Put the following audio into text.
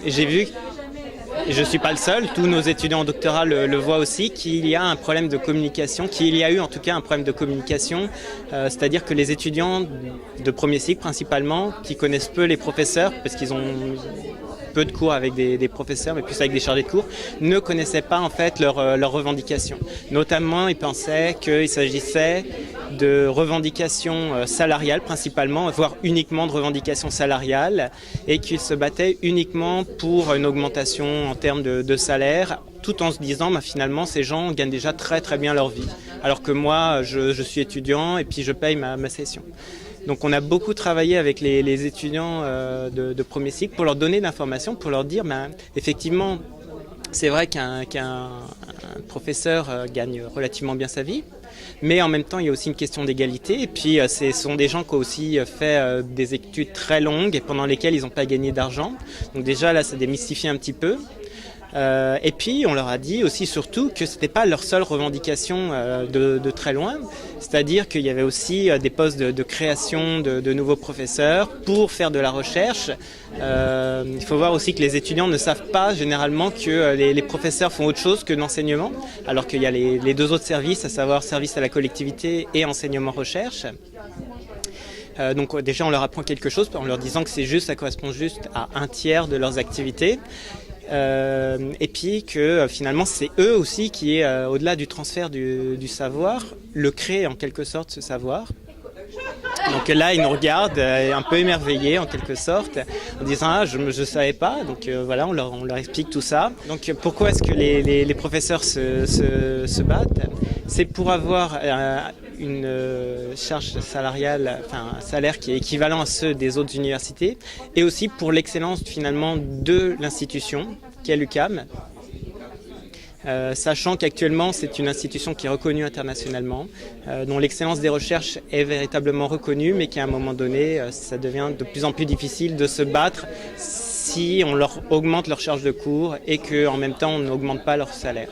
J'ai vu, et je ne suis pas le seul, tous nos étudiants en doctorat le voient aussi, qu'il y a un problème de communication, qu'il y a eu en tout cas un problème de communication, c'est-à-dire que les étudiants de premier cycle principalement, qui connaissent peu les professeurs, parce qu'ils ont peu de cours avec des professeurs, mais plus avec des chargés de cours, ne connaissaient pas en fait leurs revendications. Notamment, ils pensaient qu'il s'agissait de revendications salariales principalement, voire uniquement de revendications salariales, et qu'ils se battaient uniquement pour une augmentation en termes de salaire, tout en se disant finalement ces gens gagnent déjà très très bien leur vie, alors que moi je suis étudiant et puis je paye ma session. Donc on a beaucoup travaillé avec les étudiants de premier cycle pour leur donner de l'information, pour leur dire effectivement c'est vrai qu'un professeur gagne relativement bien sa vie, mais en même temps il y a aussi une question d'égalité, et puis ce sont des gens qui ont aussi fait des études très longues et pendant lesquelles ils n'ont pas gagné d'argent. Donc déjà là ça démystifie un petit peu. Et puis on leur a dit aussi surtout que ce n'était pas leur seule revendication de très loin, c'est-à-dire qu'il y avait aussi des postes de création de nouveaux professeurs pour faire de la recherche. Il faut voir aussi que les étudiants ne savent pas généralement que les professeurs font autre chose que l'enseignement, alors qu'il y a les deux autres services, à savoir service à la collectivité et enseignement-recherche. Donc déjà on leur apprend quelque chose en leur disant que ça correspond juste à 1/3 de leurs activités. Et puis que finalement c'est eux aussi qui, au-delà du transfert du savoir, le créent en quelque sorte ce savoir. Donc là ils nous regardent un peu émerveillés en quelque sorte, en disant je ne savais pas, donc voilà on leur explique tout ça. Donc pourquoi est-ce que les professeurs se battent? C'est pour avoir une charge salariale, un salaire qui est équivalent à ceux des autres universités, et aussi pour l'excellence finalement de l'institution qu'est l'UQAM, sachant qu'actuellement c'est une institution qui est reconnue internationalement, dont l'excellence des recherches est véritablement reconnue, mais qu'à un moment donné ça devient de plus en plus difficile de se battre si on leur augmente leur charge de cours et qu'en même temps on n'augmente pas leur salaire.